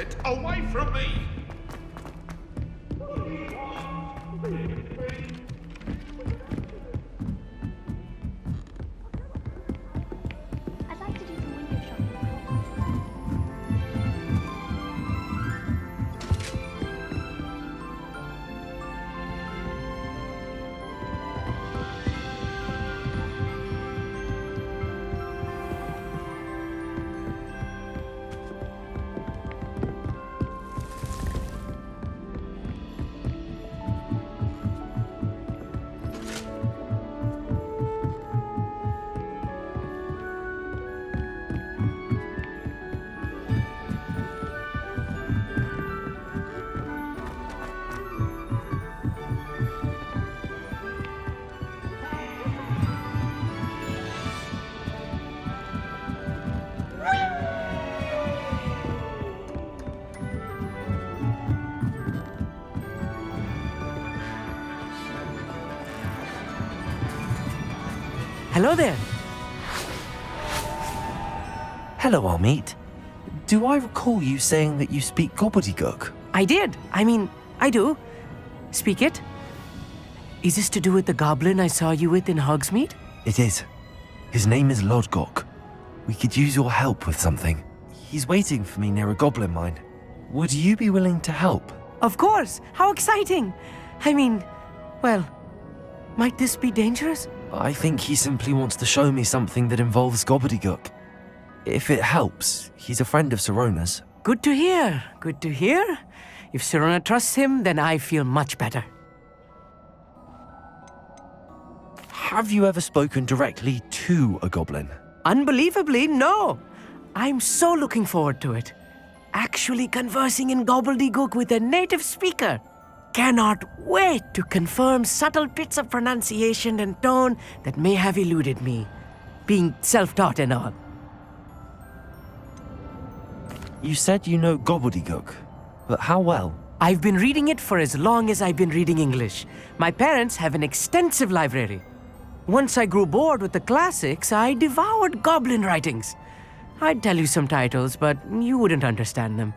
Get away from me! I'd like to do some window shopping. Hello there. Hello, Amit. Do I recall you saying that you speak Gobbledegook? I did. I do. Speak it. Is this to do with the goblin I saw you with in Hogsmeade? It is. His name is Lodgok. We could use your help with something. He's waiting for me near a goblin mine. Would you be willing to help? Of course. How exciting. Well, might this be dangerous? I think he simply wants to show me something that involves Gobbledegook. If it helps, he's a friend of Sirona's. Good to hear. Good to hear. If Sirona trusts him, then I feel much better. Have you ever spoken directly to a goblin? Unbelievably, no. I'm so looking forward to it. Actually conversing in Gobbledegook with a native speaker. Cannot wait to confirm subtle bits of pronunciation and tone that may have eluded me, being self-taught and all. You said you know Gobbledegook, but how well? I've been reading it for as long as I've been reading English. My parents have an extensive library. Once I grew bored with the classics, I devoured goblin writings. I'd tell you some titles, but you wouldn't understand them.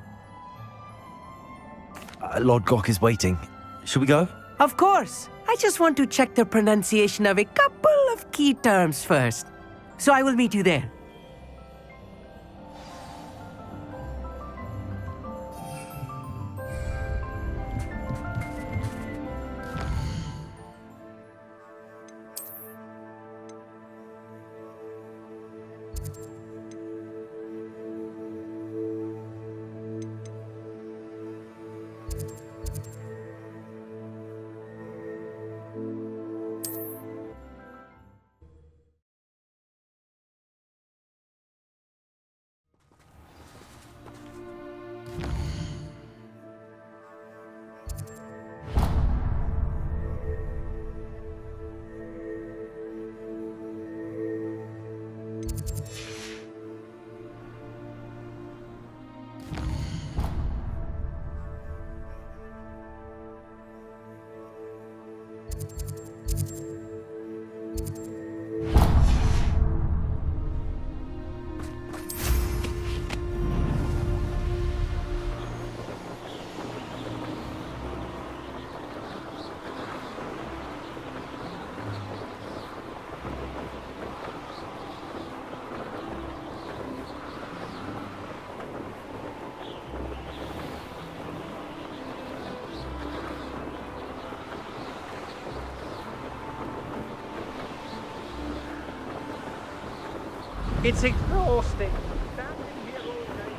Lodgok is waiting. Shall we go? Of course. I just want to check the pronunciation of a couple of key terms first. So I will meet you there. It's exhausting. Standing here all day.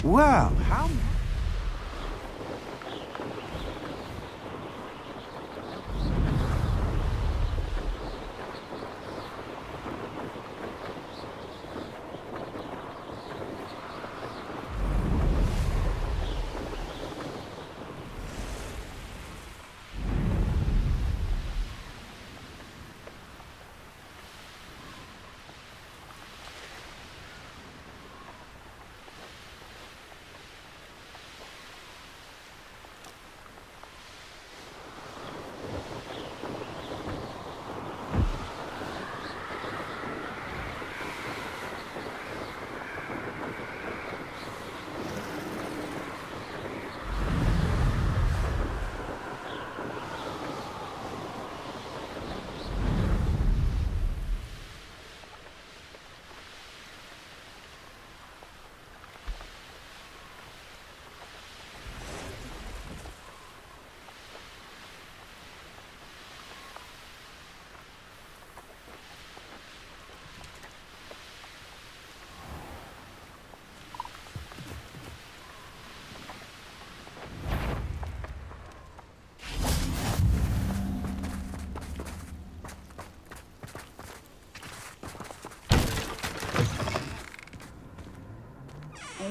Well, how...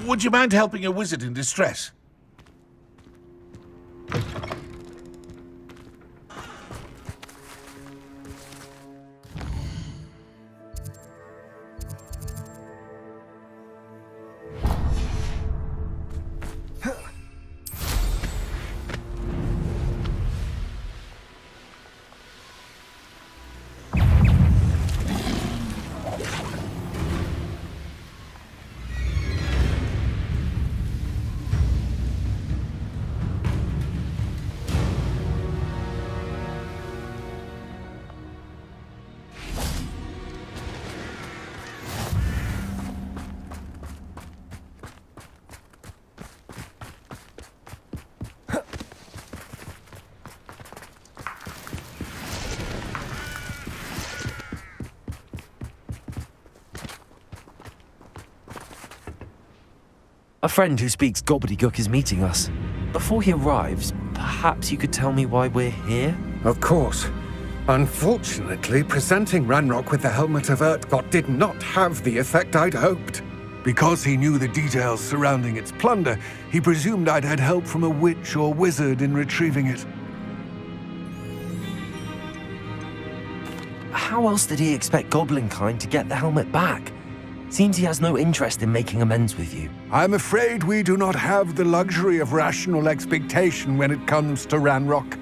Would you mind helping a wizard in distress? A friend who speaks Gobbledegook is meeting us. Before he arrives, perhaps you could tell me why we're here? Of course. Unfortunately, presenting Ranrock with the Helmet of Lodgok did not have the effect I'd hoped. Because he knew the details surrounding its plunder, he presumed I'd had help from a witch or wizard in retrieving it. How else did he expect Goblinkind to get the helmet back? Seems he has no interest in making amends with you. I'm afraid we do not have the luxury of rational expectation when it comes to Ranrock.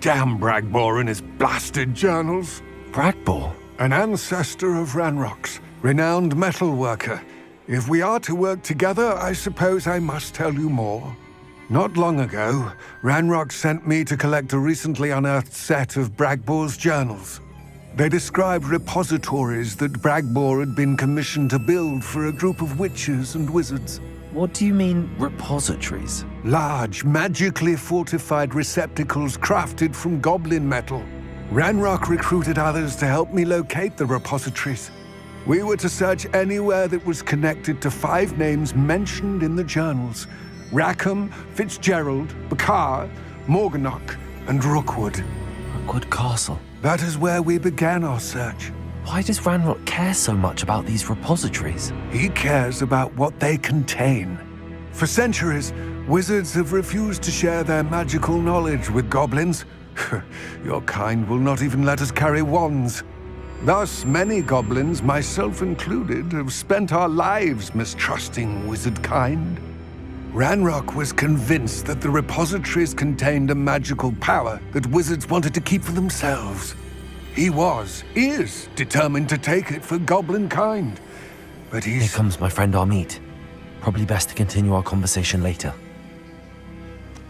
Damn Bragbor and his blasted journals. Bragbor? An ancestor of Ranrock's, renowned metalworker. If we are to work together, I suppose I must tell you more. Not long ago, Ranrock sent me to collect a recently unearthed set of Bragbor's journals. They described repositories that Bragbor had been commissioned to build for a group of witches and wizards. What do you mean, repositories? Large, magically fortified receptacles crafted from goblin metal. Ranrock recruited others to help me locate the repositories. We were to search anywhere that was connected to 5 names mentioned in the journals: Rackham, Fitzgerald, Bakar, Morganach, and Rookwood. Rookwood Castle. That is where we began our search. Why does Ranrock care so much about these repositories? He cares about what they contain. For centuries, wizards have refused to share their magical knowledge with goblins. Your kind will not even let us carry wands. Thus, many goblins, myself included, have spent our lives mistrusting wizard kind. Ranrock was convinced that the repositories contained a magical power that wizards wanted to keep for themselves. He is determined to take it for goblin kind. But Here comes my friend Amit. Probably best to continue our conversation later.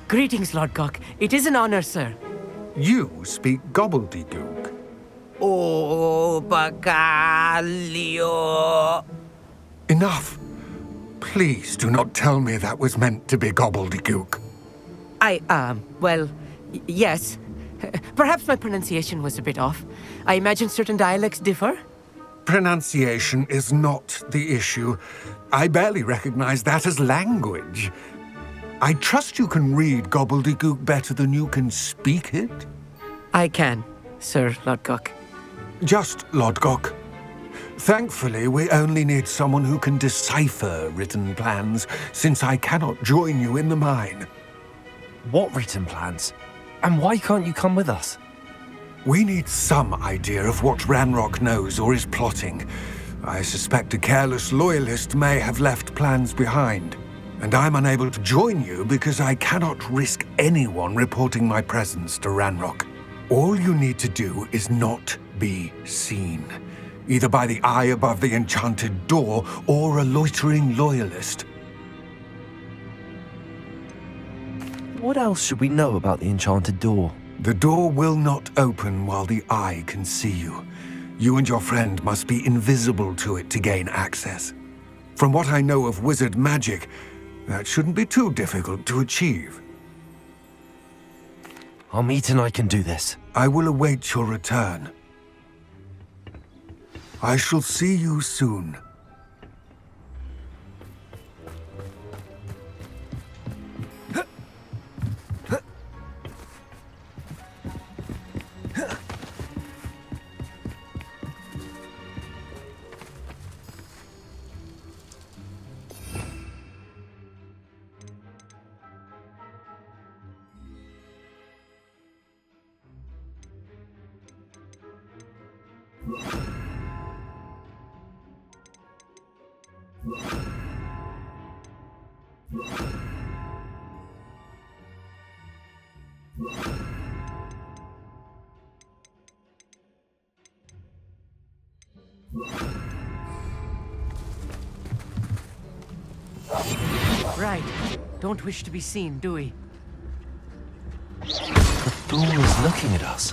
Greetings, Lodgok. It is an honor, sir. You speak Gobbledegook. Oh, Bagalio. Enough. Please do not tell me that was meant to be Gobbledegook. Yes. Perhaps my pronunciation was a bit off. I imagine certain dialects differ. Pronunciation is not the issue. I barely recognize that as language. I trust you can read Gobbledegook better than you can speak it? I can, Sir Lodgok. Just Lodgok. Thankfully, we only need someone who can decipher written plans, since I cannot join you in the mine. What written plans? And why can't you come with us? We need some idea of what Ranrock knows or is plotting. I suspect a careless loyalist may have left plans behind. And I'm unable to join you because I cannot risk anyone reporting my presence to Ranrock. All you need to do is not be seen, either by the eye above the enchanted door or a loitering loyalist. What else should we know about the enchanted door? The door will not open while the eye can see you. You and your friend must be invisible to it to gain access. From what I know of wizard magic, that shouldn't be too difficult to achieve. Our meet and I can do this. I will await your return. I shall see you soon. Right. Don't wish to be seen, do we? The door is looking at us.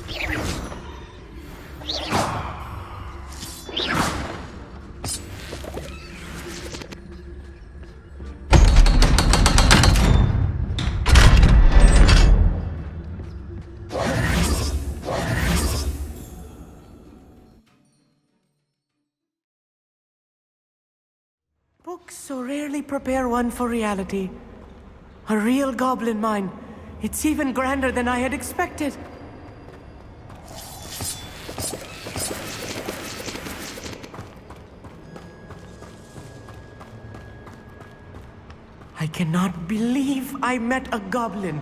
Books so rarely prepare one for reality. A real goblin mine. It's even grander than I had expected. I cannot believe I met a goblin.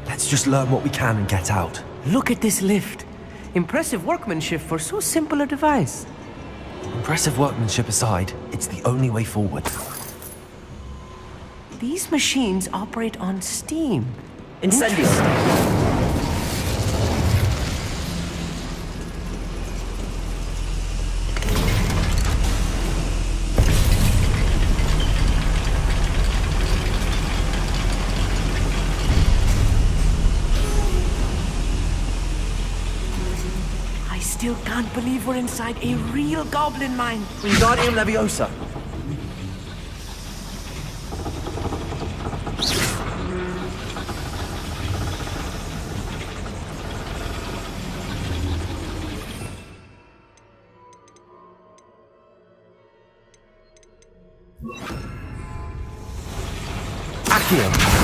Let's just learn what we can and get out. Look at this lift. Impressive workmanship for so simple a device. Impressive workmanship aside, it's the only way forward. These machines operate on steam. Incendio! I still can't believe we're inside a real goblin mine. Wingardium Leviosa! Accio!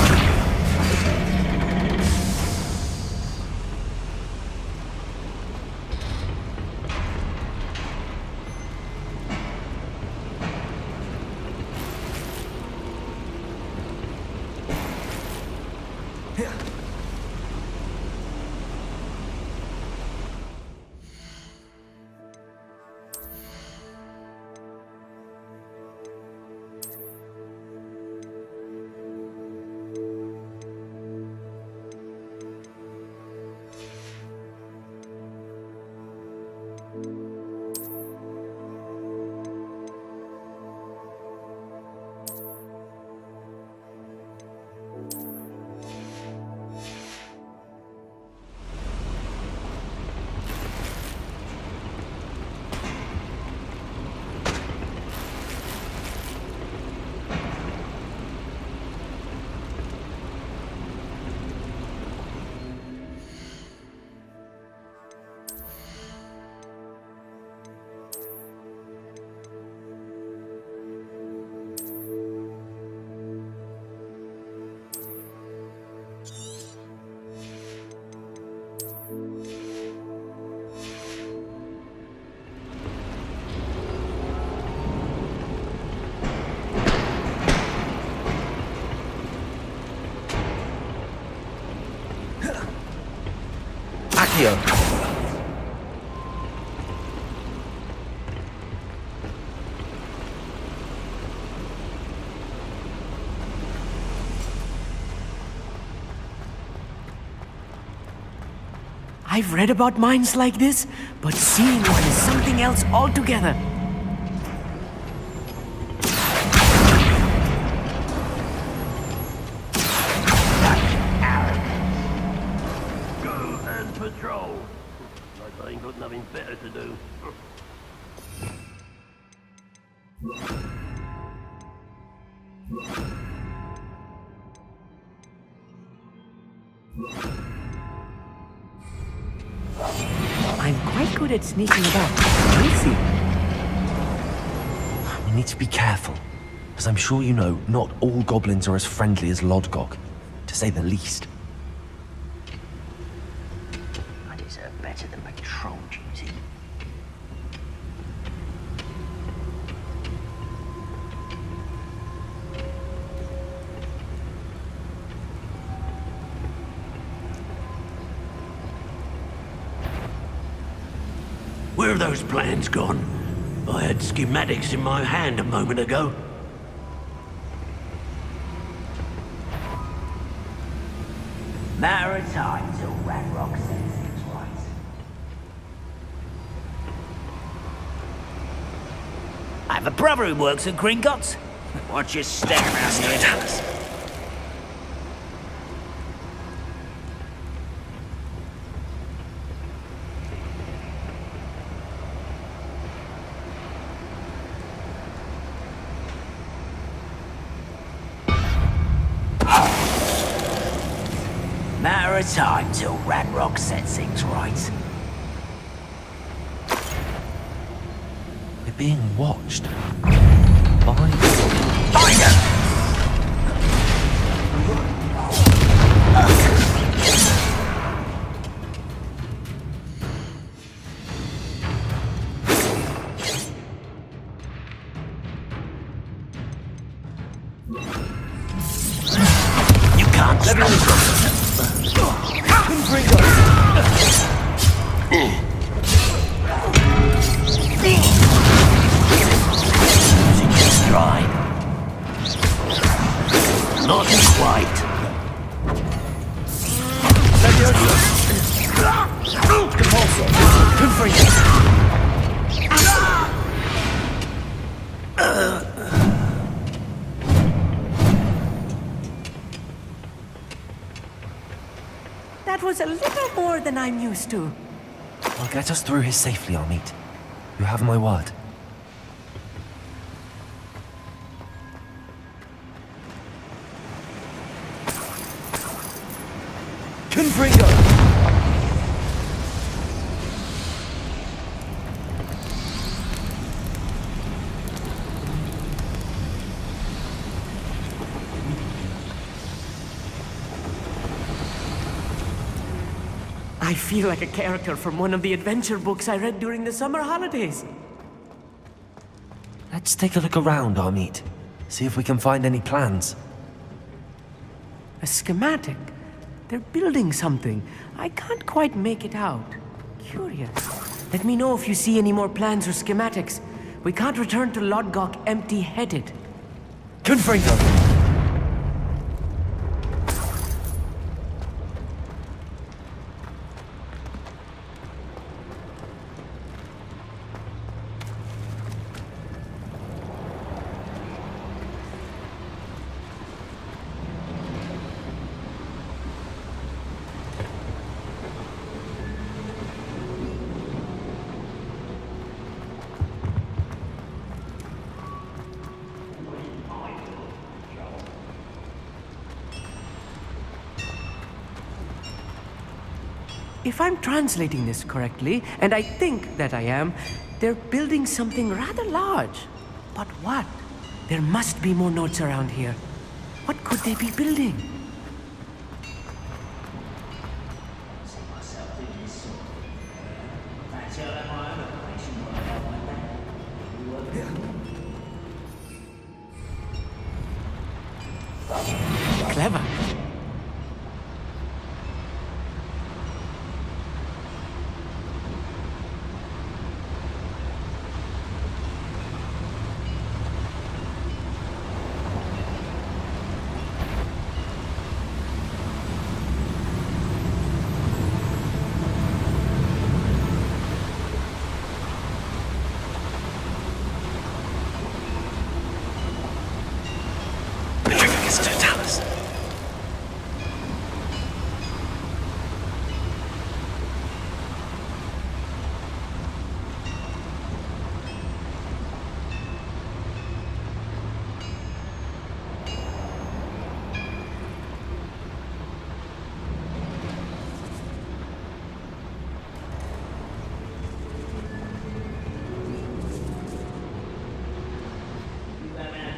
Here. I've read about mines like this, but seeing one is something else altogether. Go and patrol. Like I ain't got nothing better to do. I'm quite good at sneaking about. We'll see. We need to be careful, as I'm sure you know, not all goblins are as friendly as Lodgok, to say the least. I deserve better than patrol duty. Where have those plans gone? I had schematics in my hand a moment ago. Matter of time till Ragnarok sets things right. I have a brother who works at Gringotts. Watch your step around here. Matter of time till Ragnarok sets things right. We're being watched. You can't stop them. Losing your stride. Not quite. That was a little more than I'm used to. I'll get us through here safely, Amit. You have my word. Confringo! I feel like a character from one of the adventure books I read during the summer holidays. Let's take a look around, Amit. See if we can find any plans. A schematic. They're building something. I can't quite make it out. Curious. Let me know if you see any more plans or schematics. We can't return to Lodgok empty-headed. Confringo! If I'm translating this correctly, and I think that I am, they're building something rather large. But what? There must be more notes around here. What could they be building? Clever. Yes, Totalis.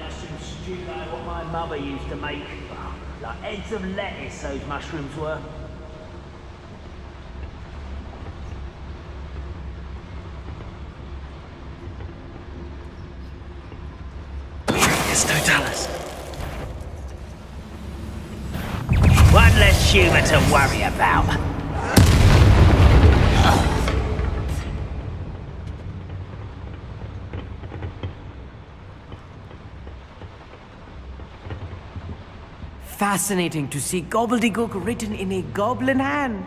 Mushroom stew like what my mother used to make. Like heads of lettuce, those mushrooms were. Yes, Totalis. One less humour to worry about. Fascinating to see Gobbledegook written in a goblin hand.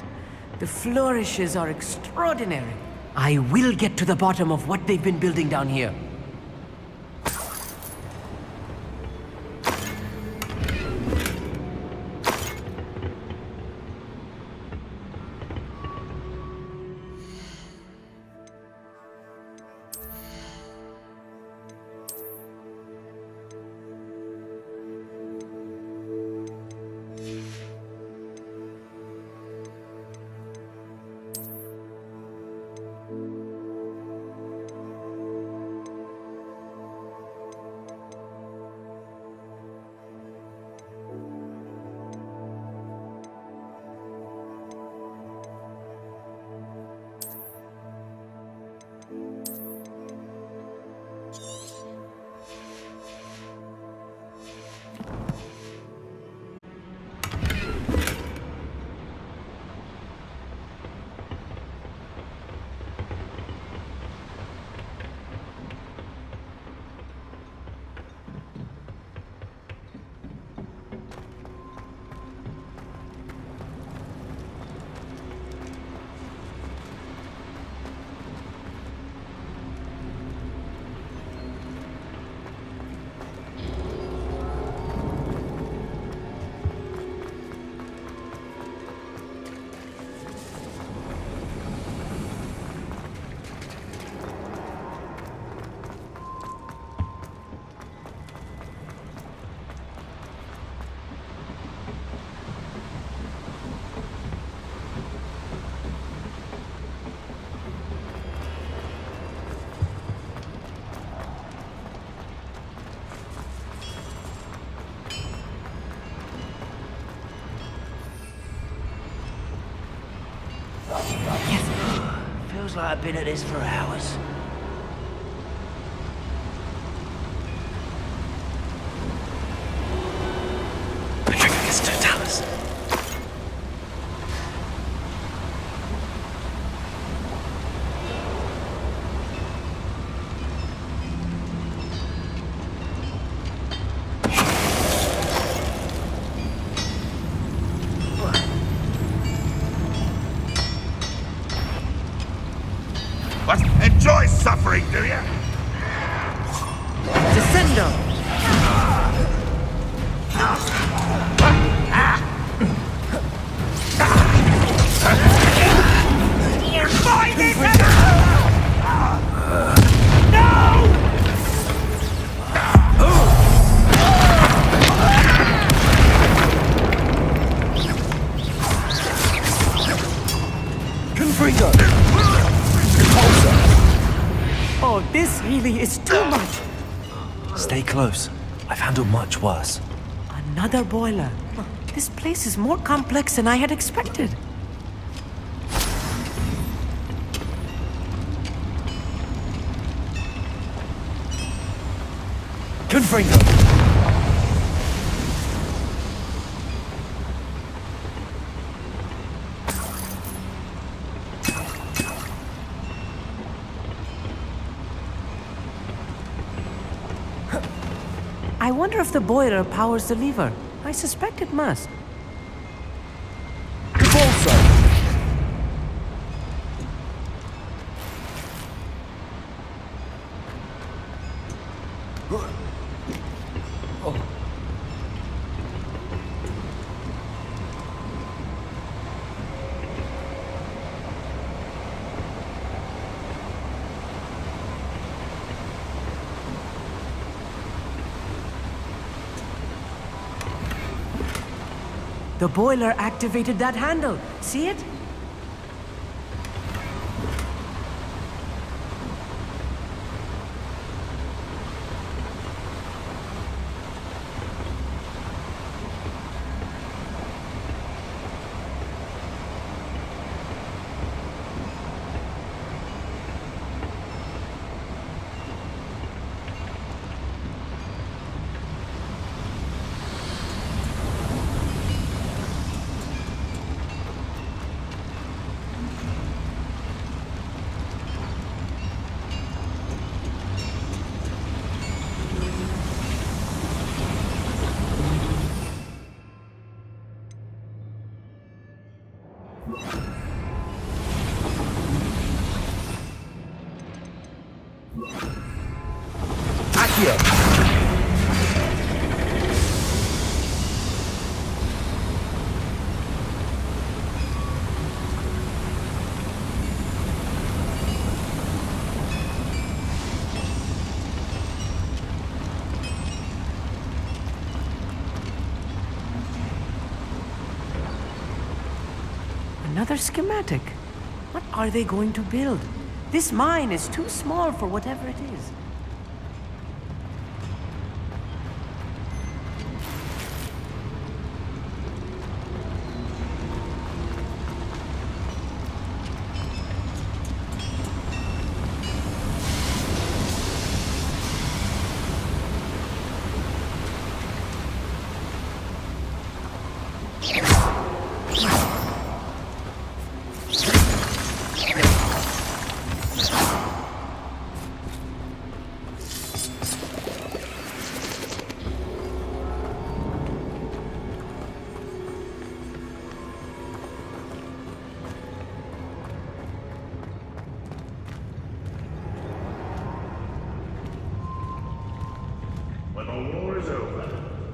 The flourishes are extraordinary. I will get to the bottom of what they've been building down here. Feels like I've been at this for hours. Yes, Totalis. What? Enjoy suffering, do you? Descendo! Confringo! Oh, this really is too much. Stay close. I've handled much worse. Another boiler. This place is more complex than I had expected. Confringo! I wonder if the boiler powers the lever. I suspect it must. The boiler activated that handle. See it? Another schematic. What are they going to build? This mine is too small for whatever it is. When the war is over,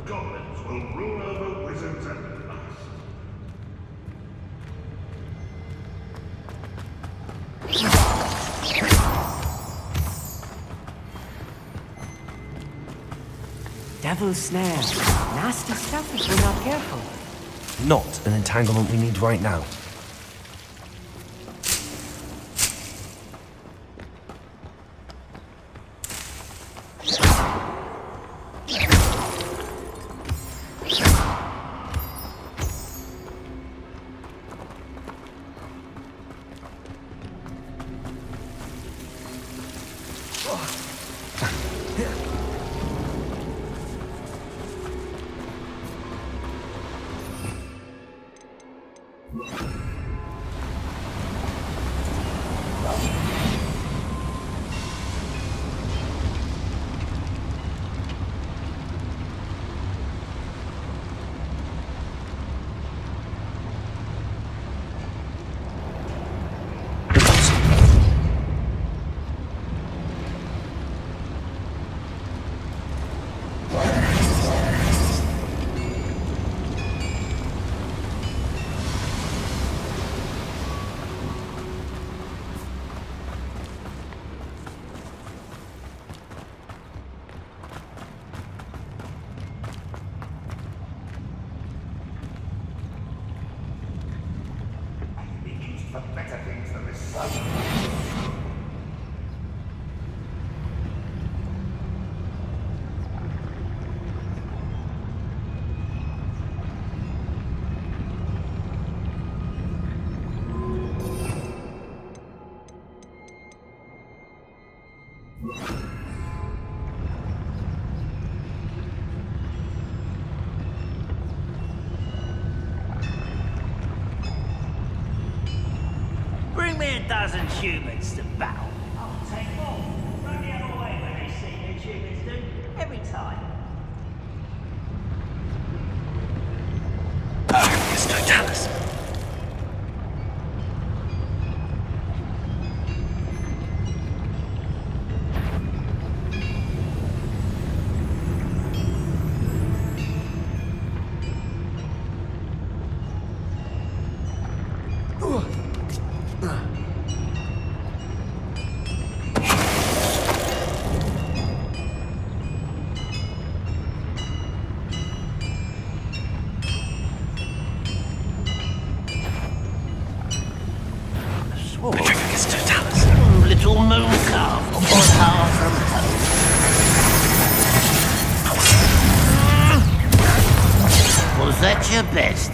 goblins will rule over wizards at last. Devil's snare. Nasty stuff if we're not careful. Not an entanglement we need right now. For better things than this sun. Bring me a dozen humans to battle. I'll take more. Run the other way when they see me, humans do. Every time. Perfect, Totalis. That's your best.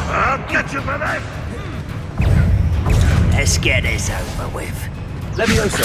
I'll get you for that! Let's get this over with. Levioso!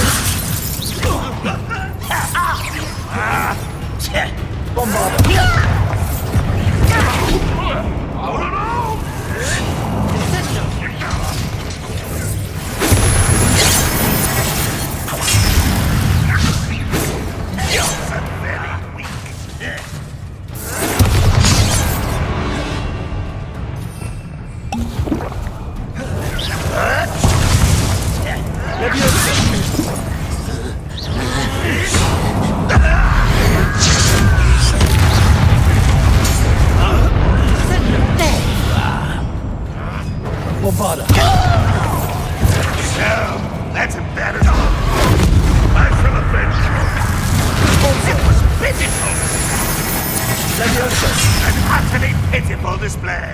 Bombarda! So, that's about it all. I shall avenge you. It was pitiful. Levioso! An utterly pitiful display.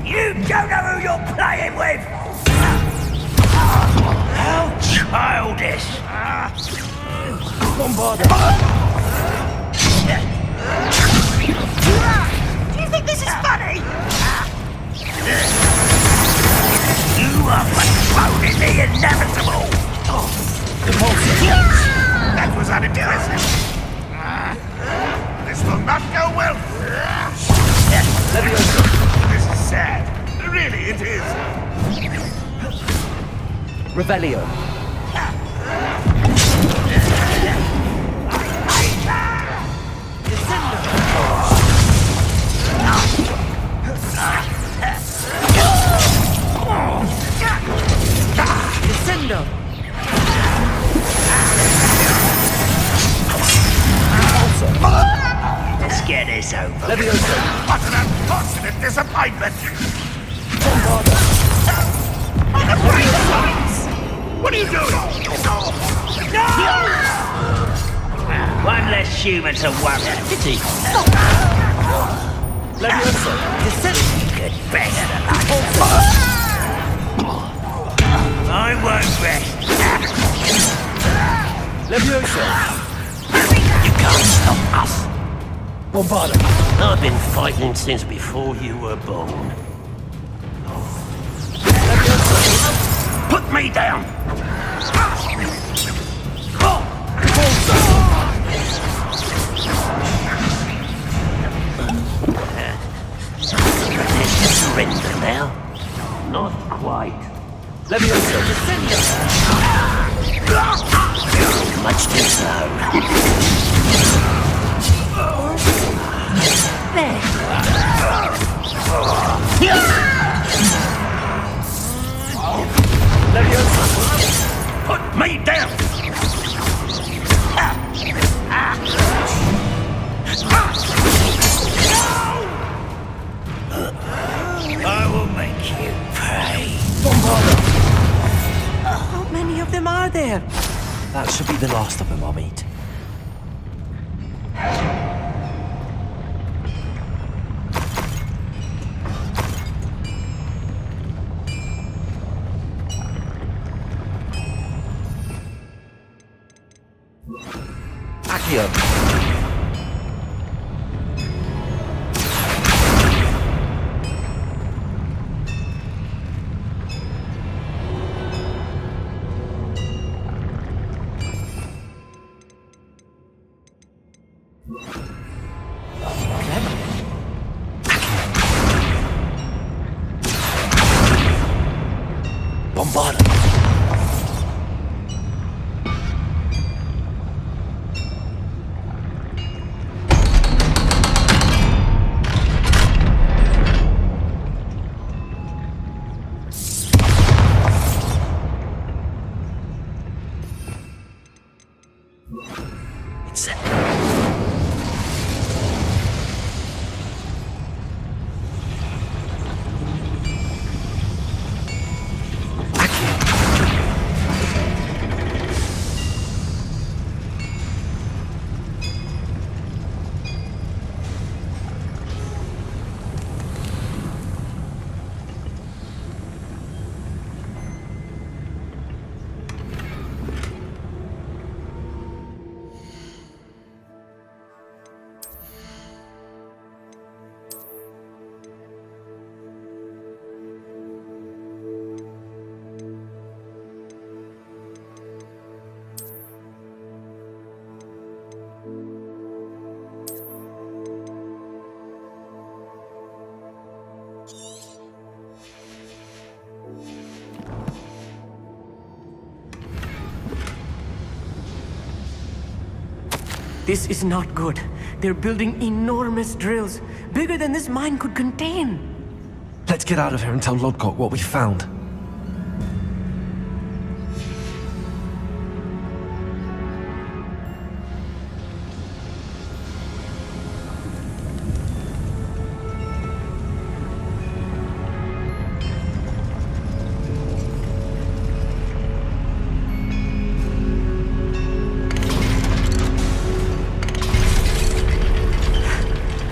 You don't know who you're playing with! How childish! Bombarda! Do you think this is funny? You are controlling the inevitable! That was unimpressive. This will not go well. This is sad. Really, it is. Revelio! Descendo! Let's get this over. Levioso! What an unfortunate disappointment. What are you doing? One less human to worry. Pity. Levioso! Good best I won't rest. Levioso! You can't stop us. Bombarda! I've been fighting since before you were born. Put me down! Surrender now? Not quite. Levioso! Much too slow. Put me down! I will make you pay. How many of them are there? That should be the last of them I'll meet. Accio! Bombarda! It's set. Accio! This is not good. They're building enormous drills, bigger than this mine could contain. Let's get out of here and tell Lodgok what we found.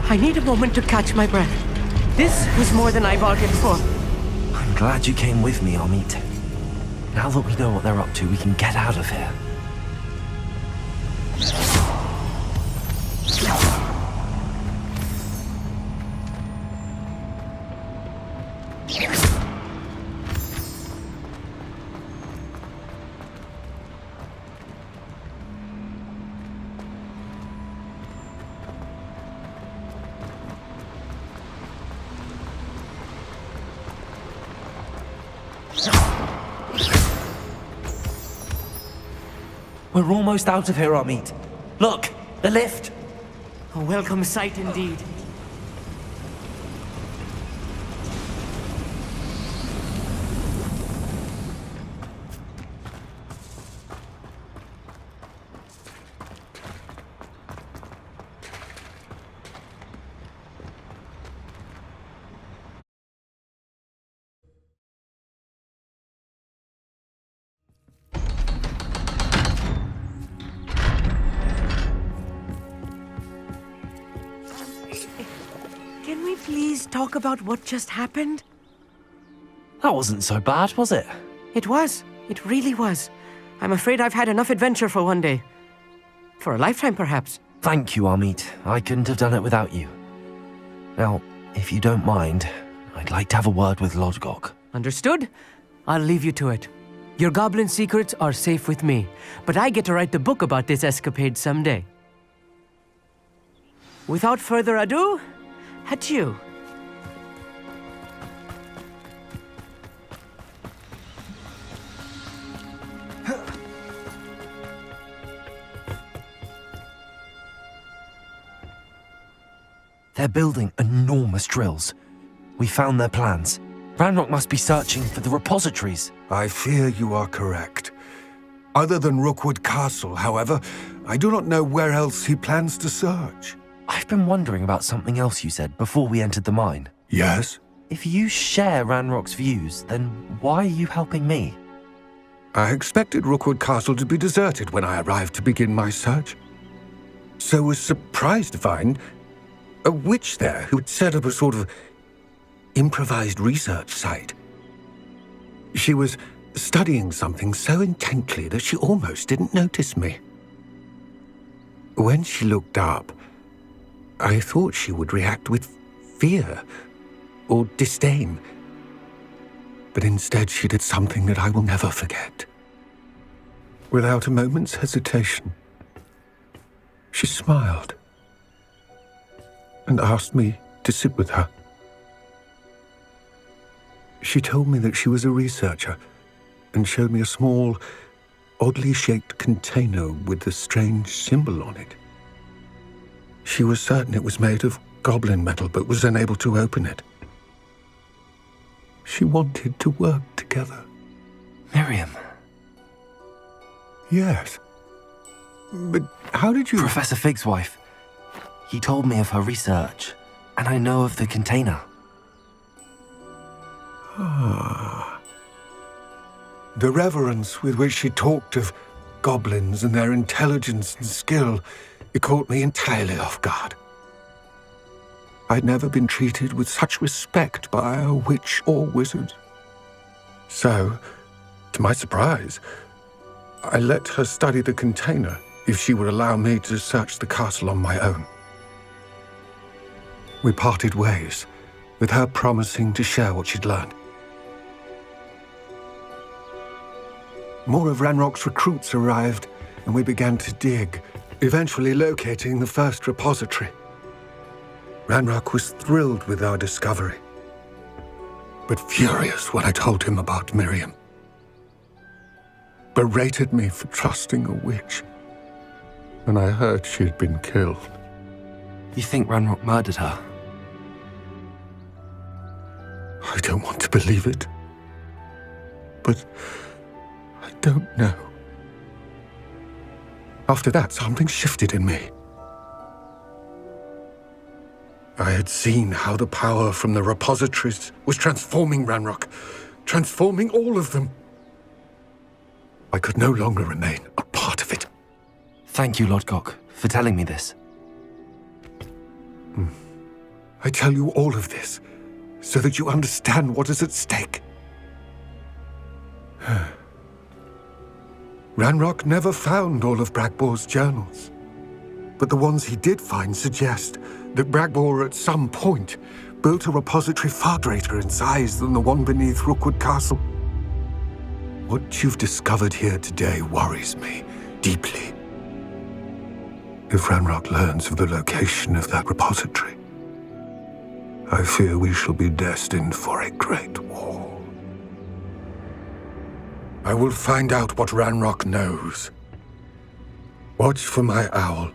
I need a moment to catch my breath. This was more than I bargained for. I'm glad you came with me, Amit. Now that we know what they're up to, we can get out of here. We're almost out of here, Amit. Look, the lift. A welcome sight indeed. Can we please talk about what just happened? That wasn't so bad, was it? It was. It really was. I'm afraid I've had enough adventure for one day. For a lifetime, perhaps. Thank you, Amit. I couldn't have done it without you. Now, if you don't mind, I'd like to have a word with Lodgok. Understood? I'll leave you to it. Your goblin secrets are safe with me, but I get to write the book about this escapade someday. Without further ado, adieu. They're building enormous drills. We found their plans. Ranrock must be searching for the repositories. I fear you are correct. Other than Rookwood Castle, however, I do not know where else he plans to search. I've been wondering about something else you said before we entered the mine. Yes? If you share Ranrock's views, then why are you helping me? I expected Rookwood Castle to be deserted when I arrived to begin my search. So was surprised to find a witch there who had set up a sort of improvised research site. She was studying something so intently that she almost didn't notice me. When she looked up, I thought she would react with fear or disdain. But instead she did something that I will never forget. Without a moment's hesitation, she smiled and asked me to sit with her. She told me that she was a researcher and showed me a small, oddly shaped container with a strange symbol on it. She was certain it was made of goblin metal, but was unable to open it. She wanted to work together. Miriam. Yes. But how did you... Professor Fig's wife. He told me of her research, and I know of the container. Ah. The reverence with which she talked of goblins and their intelligence and skill, it caught me entirely off guard. I'd never been treated with such respect by a witch or wizard. So, to my surprise, I let her study the container if she would allow me to search the castle on my own. We parted ways, with her promising to share what she'd learned. More of Ranrock's recruits arrived, and we began to dig, eventually locating the first repository. Ranrock was thrilled with our discovery, but furious when I told him about Miriam. Berated me for trusting a witch. and I heard she'd been killed. You think Ranrock murdered her? I don't want to believe it. But I don't know. After that, something shifted in me. I had seen how the power from the repositories was transforming Ranrock, transforming all of them. I could no longer remain a part of it. Thank you, Lodgok, for telling me this. I tell you all of this so that you understand what is at stake. Ranrock never found all of Bragbor's journals, but the ones he did find suggest that Bragbor at some point built a repository far greater in size than the one beneath Rookwood Castle. What you've discovered here today worries me deeply. If Ranrock learns of the location of that repository, I fear we shall be destined for a great war. I will find out what Ranrock knows. Watch for my owl